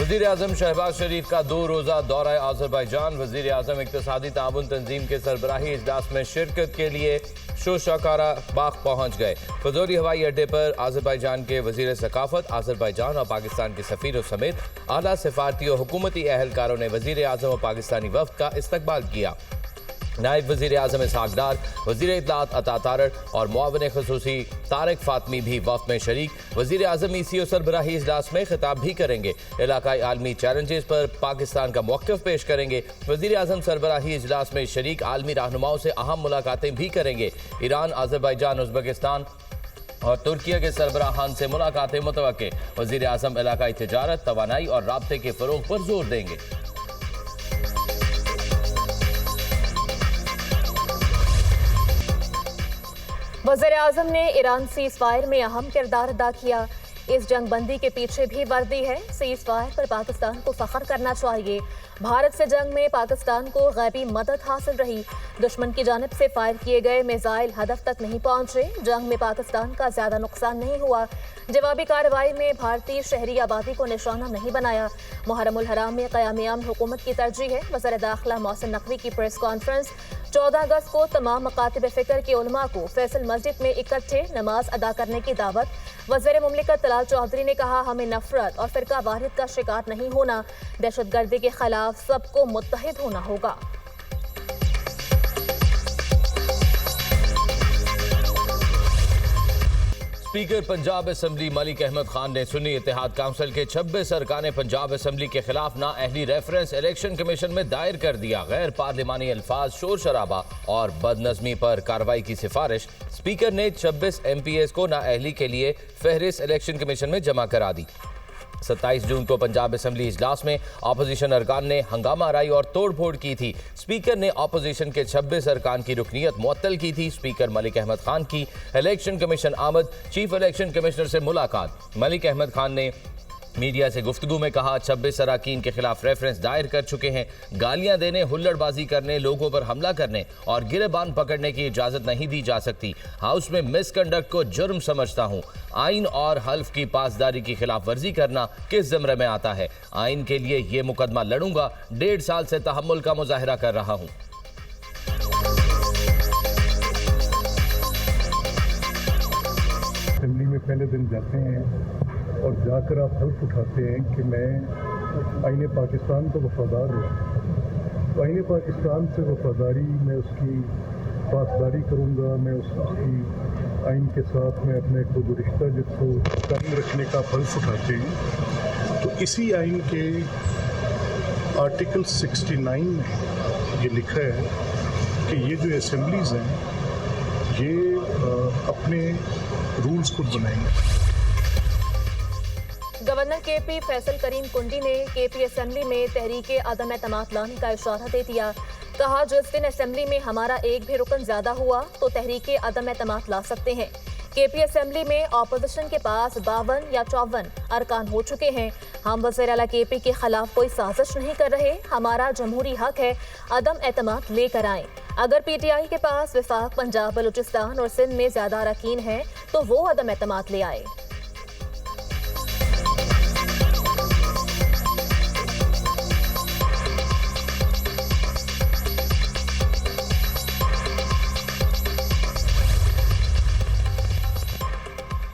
वज़ीर आज़म शहबाज शरीफ का 2 रोज़ा दौरा आज़रबाईजान। वज़ीर आज़म इक़्तिसादी ताउन तंजीम के सरबराही इजलास में शिरकत के लिए शोशाकारा बाग पहुँच गए। फजोली हवाई अड्डे पर आज़रबाईजान के वज़ीर सकाफत, आज़रबाईजान और पाकिस्तान के सफ़ीरों समेत आला सिफारती और हुकूमती अहलकारों ने वज़ीर आज़म और पाकिस्तानी वफ़द का इस्तकबाल किया। नायब वज़ीर आज़म इसहाक डार, वज़ीर इत्तलात अता तारड़ और मुआविन ख़ुसूसी तारिक फ़ातमी भी वफ़द में शरीक। वज़ीर आज़म ECO सरबराही इजलास में खिताब भी करेंगे। इलाकाई आलमी चैलेंजेस पर पाकिस्तान का मौक़िफ़ पेश करेंगे। वज़ीर आज़म सरबराही इजलास में शरीक आलमी रहनुमाओं से अहम मुलाकातें भी करेंगे। ईरान, आज़रबाईजान, उज़्बेकिस्तान और तुर्किया के सरबराहान से मुलाकातें मुतवक्के। वज़ीर आज़म इलाकाई तिजारत, तवानाई और राब्ते के फ़रोग़ पर जोर देंगे। वज़ीर आज़म ने ईरान सीज़ फायर में अहम किरदार अदा किया। इस जंग बंदी के पीछे भी वर्दी है। सीज़ फायर पर पाकिस्तान को फख्र करना चाहिए। भारत से जंग में पाकिस्तान को गैबी मदद हासिल रही। दुश्मन की जानिब से फायर किए गए मिसाइल हदफ तक नहीं पहुंचे। जंग में पाकिस्तान का ज्यादा नुकसान नहीं हुआ। जवाबी कार्रवाई में भारतीय शहरी आबादी को निशाना नहीं बनाया। मुहर्रम उल हराम में क़याम हुकूमत की तरजीह है। वज़ीर दाखिला मोहसिन नकवी की प्रेस कॉन्फ्रेंस। 14 अगस्त को तमाम मकातिब फ़िक्र के उलमा को फैसल मस्जिद में इकट्ठे नमाज अदा करने की दावत। वज़ीर मुमलिकत तलाल चौधरी ने कहा, हमें नफरत और फ़िरका वाहिद का शिकार नहीं होना। दहशतगर्दी के खिलाफ सबको मुत्तहिद होना होगा। स्पीकर पंजाब असम्बली मलिक अहमद खान ने सुन्नी इत्तेहाद काउंसिल के 26 अरकान पंजाब असम्बली के खिलाफ नाअहली रेफरेंस इलेक्शन कमीशन में दायर कर दिया। गैर पार्लिमानी अल्फाज, शोर शराबा और बदनज़मी पर कार्रवाई की सिफारिश स्पीकर ने 26 MPs को नाअहली के लिए फहरिस्त इलेक्शन कमीशन में जमा करा दी। 27 जून को पंजाब असम्बली इजलास में अपोजिशन अरकान ने हंगामा आराई और तोड़ फोड़ की थी। स्पीकर ने अपोजिशन के 26 अरकान की रुकनीत मुअत्तल की थी। स्पीकर मलिक अहमद खान की इलेक्शन कमीशन आमद, चीफ इलेक्शन कमिश्नर से मुलाकात। मलिक अहमद खान ने मीडिया से गुफ्तगू में कहा, 26 अरकान के खिलाफ रेफरेंस दायर कर चुके हैं। गालियां देने, हुल्लड़बाजी करने, लोगों पर हमला करने और गिरेबान पकड़ने की इजाजत नहीं दी जा सकती। हाउस में मिसकंडक्ट को जुर्म समझता हूं। आइन और हल्फ की पासदारी की खिलाफ वर्जी करना किस ज़मरे में आता है। आइन के लिए ये मुकदमा लड़ूंगा। 1.5 साल से तहम्मुल का मुजाहिरा कर रहा हूं। असेंबली में पहले दिन जाते हैं और जाकर आप हल्फ उठाते हैं कि मैं आईने पाकिस्तान को वफादार हूँ। तो आईने पाकिस्तान से वफादारी, मैं उसकी पासदारी करूँगा। मैं उसकी आइन के साथ में अपने खुद रिश्ता जिसको कायम रखने का हल्फ उठाते हैं। तो इसी आइन के आर्टिकल 69 में ये लिखा है कि ये जो असेंबलीज़ हैं ये अपने रूल्स खुद बनाएंगे। गवर्नर KP फैसल करीम कुंडी ने KP असेंबली में तहरीके अदम एतमाद लाने का इशारा दे दिया। कहा, जिस दिन असेंबली में हमारा एक भी रुकन ज्यादा हुआ तो तहरीके अदम एतमाद ला सकते हैं। KP असेंबली में अपोजिशन के पास 52 या 54 अरकान हो चुके हैं। हम वज़ीर आला KP के खिलाफ कोई साजिश नहीं कर रहे। हमारा जमहूरी हक है अदम एतमाद लेकर आएं। अगर PTI के पास वफाक, पंजाब, बलूचिस्तान और सिंध में ज्यादा अरकान हैं तो वो अदम एतमाद ले आए।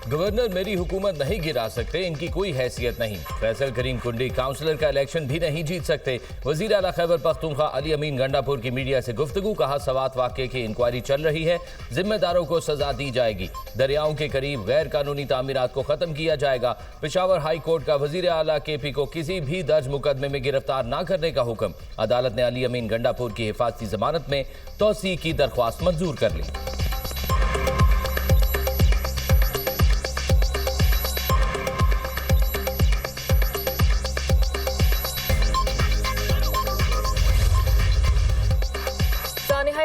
गवर्नर मेरी हुकूमत नहीं गिरा सकते, इनकी कोई हैसियत नहीं। फैसल करीम कुंडी काउंसलर का इलेक्शन भी नहीं जीत सकते। वज़ीर आला खैबर पख्तूनख्वा अली अमीन गंडापुर की मीडिया से गुफ्तगू। कहा, सवात वाक़े की इंक्वायरी चल रही है, जिम्मेदारों को सजा दी जाएगी। दरियाओं के करीब गैर कानूनी तामीरात को ख़त्म किया जाएगा। पेशावर हाई कोर्ट का वज़ीर आला KP को किसी भी दर्ज मुकदमे में गिरफ्तार न करने का हुक्म। अदालत ने अली अमीन गंडापुर की हिफाजती जमानत में तोसी की दरख्वास्त मंजूर कर ली।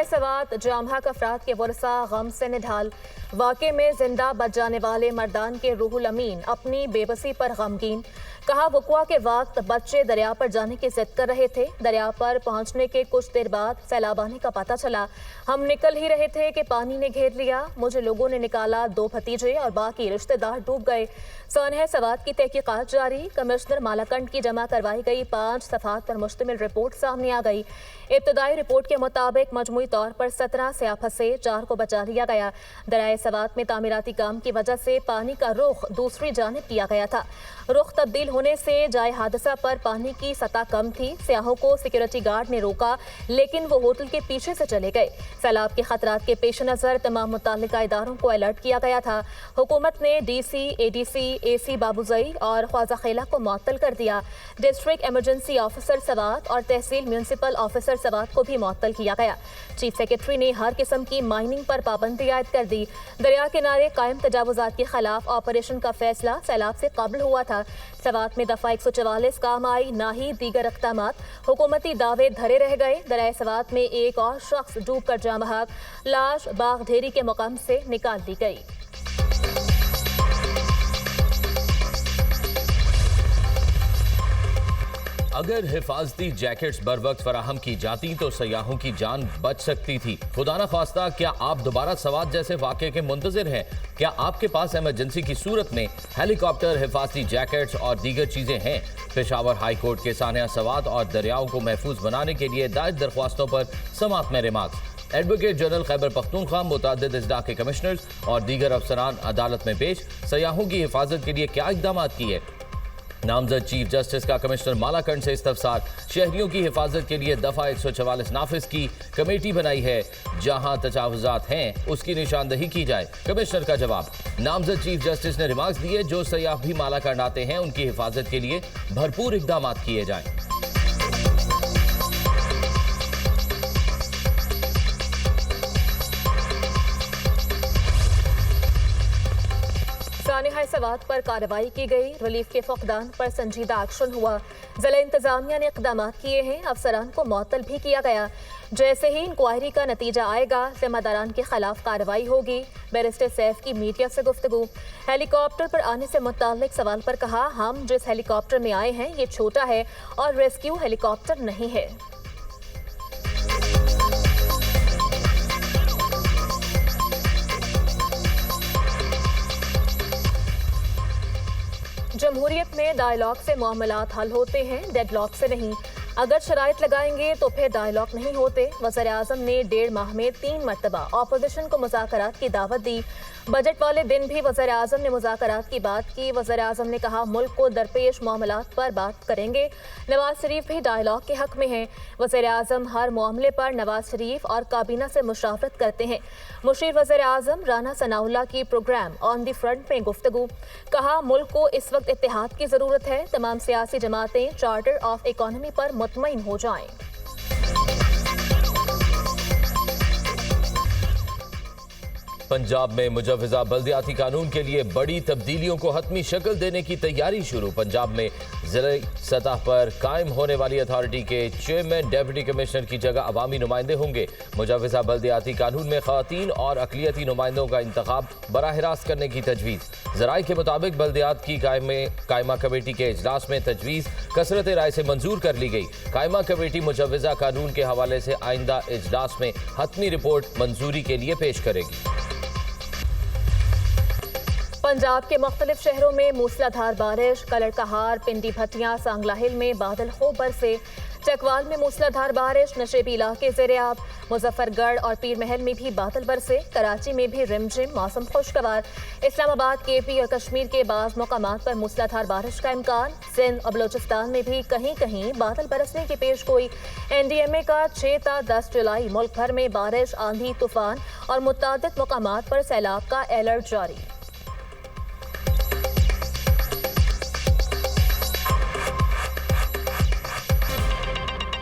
सवाल बाद जाम हक अफराद के वरसा गम से निढाल। वाक़े में जिंदा बच जाने वाले मर्दान के रूहुल अमीन अपनी बेबसी पर गमगीन। कहा वक़्वा के वक्त बच्चे दरिया पर जाने की जिद कर रहे थे। दरिया पर पहुंचने के कुछ देर बाद सैलाब आने का पता चला। हम निकल ही रहे थे कि पानी ने घेर लिया। मुझे लोगों ने निकाला, 2 भतीजे और बाकी रिश्तेदार डूब गए। सानह सवात की तहकीकात जारी। कमिश्नर मालाकंड की जमा करवाई गई 5 सफ़ात पर मुश्तमिल रिपोर्ट सामने आ गई। इब्तदाई रिपोर्ट के मुताबिक मजमूई तौर पर 17 सियाह फंसे, 4 को बचा लिया गया। दरियाए सवात में तामीराती काम की वजह से पानी का रुख दूसरी जानिब किया गया था। रुख तब्दील होने से जाए हादसा पर पानी की सतह कम थी। सियाहों को सिक्योरिटी गार्ड ने रोका, लेकिन वो होटल के पीछे से चले गए। सैलाब के खतरात के पेश नज़र तमाम मुताल्लिका इदारों को अलर्ट किया गया था। हुकूमत ने DC, ADC, AC बाबूजई और ख्वाजा खेला को मुअत्तल कर दिया। डिस्ट्रिक्ट इमरजेंसी ऑफिसर सवात और तहसील म्यूनसिपल ऑफिसर सवात को भी मुअत्तल किया गया। चीफ सेक्रेटरी ने हर किस्म की माइनिंग पर पाबंदी आयद कर दी। दरिया किनारे कायम तजावुजात के खिलाफ ऑपरेशन का फैसला सैलाब से कबल हुआ था। सवात में दफा 144 काम आई, ना ही दीगर इक़दामात। हुकूमती दावे धरे रह गए। दरियाए सवात में एक और शख्स डूब कर जाम बहक, लाश बाग ढेरी के मुकाम से निकाल दी गई। अगर हिफाजती जैकेट्स बर वक्त फराहम की जाती तो सयाहों की जान बच सकती थी। खुदा न खास्ता, क्या आप दोबारा सवात जैसे वाक़े के मुंतज़िर हैं? क्या आपके पास इमरजेंसी की सूरत में हेलीकॉप्टर, हिफाजती जैकेट्स और दीगर चीज़ें हैं? पेशावर हाई कोर्ट के सानिया सवात और दरियाओं को महफूज बनाने के लिए दायर दरख्वास्तों पर समाअत में remarks. Advocate general Khyber Pakhtunkhwa मुतअद्दिद अजला के कमिश्नर्स और दीगर अफसरान अदालत में पेश। सयाहों की हिफाजत के लिए क्या इक़दाम किए? नामजद चीफ जस्टिस का कमिश्नर मालाकंड से इस्तफसार। शहरियों की हिफाजत के लिए दफा 144 नाफिज की कमेटी बनाई है। जहां तजावुजात हैं उसकी निशानदही की जाए। कमिश्नर का जवाब। नामजद चीफ जस्टिस ने रिमार्क्स दिए, जो सयाह भी मालाकंड आते हैं उनकी हिफाजत के लिए भरपूर इकदाम किए जाएं। सानिहा सवात पर कार्रवाई की गई। रिलीफ के फकदान पर संजीदा एक्शन हुआ। जिला इंतजामिया ने इक़दाम किए हैं। अफसरान को मुअत्तल भी किया गया। जैसे ही इंक्वायरी का नतीजा आएगा, जिम्मेदारान के खिलाफ कार्रवाई होगी। बैरिस्टर सैफ की मीडिया से गुफ्तगू। हेलीकॉप्टर पर आने से मुताल्लिक सवाल पर कहा, हम जिस हेलीकॉप्टर में आए हैं ये छोटा है और रेस्क्यू हेलीकॉप्टर नहीं है। जमहूरियत में डायलॉग से मामलात हल होते हैं, डेडलॉक से नहीं। अगर शराइत लगाएंगे तो फिर डायलॉग नहीं होते। वज़ीर-ए-आज़म ने 1.5 माह में 3 मरतबा अपोजिशन को मुज़ाकरात की दावत दी। बजट वाले दिन भी वज़ीर-ए-आज़म ने मुज़ाकरात की बात की। वज़ीर-ए-आज़म ने कहा, मुल्क को दरपेश मामलात पर बात करेंगे। नवाज शरीफ भी डायलॉग के हक में हैं। वज़ीर-ए-आज़म हर मामले पर नवाज शरीफ और काबीना से मुशावरत करते हैं। मुशीर वज़ीर-ए-आज़म राना सनाउल्लाह की प्रोग्राम ऑन दी फ्रंट में गुफ्तगू। कहा, मुल्क को इस वक्त इत्तेहाद की ज़रूरत है। तमाम सियासी जमातें चार्टर ऑफ इकॉनमी पर मुतमईन हो जाएं। पंजाब में मुजव्वज़ा बल्दियाती कानून के लिए बड़ी तब्दीलियों को हतमी शक्ल देने की तैयारी शुरू। पंजाब में ज़िले सतह पर कायम होने वाली अथॉरिटी के चेयरमैन, डिप्टी कमिश्नर की जगह अवामी नुमाइंदे होंगे। मुजव्वज़ा बल्दियाती कानून में ख़वातीन और अक़लियती नुमाइंदों का इंतखाब बराह रास्त करने की तजवीज़। ज़राए के मुताबिक बल्दियात की कायमा कमेटी के इजलास में तजवीज़ कसरत राय से मंजूर कर ली गई। कायमा कमेटी मुजव्वज़ा कानून के हवाले से आइंदा इजलास में हतमी रिपोर्ट मंजूरी के लिए पेश करेगी। पंजाब के मुख्तलिफ शहरों में मूसलाधार बारिश। कलड़कहार, पिंडी भटियां, सांगला हिल में बादल खूब बरसे। चकवाल में मूसलाधार बारिश। नशेबी इलाके ज़ेर-ए-आब। मुजफ्फरगढ़ और पीर महल में भी बादल बरसे। कराची में भी रिमझिम मौसम खुशगवार। इस्लामाबाद, KP और कश्मीर के बाज़ मकामात पर मूसलाधार बारिश का इम्कान। सिंध और बलोचिस्तान में भी कहीं कहीं बादल बरसने की पेश गोई। NDMA का 6 ta 10 जुलाई मुल्क भर में बारिश, आंधी, तूफान और मुतादिद मकामात पर सैलाब का अलर्ट जारी।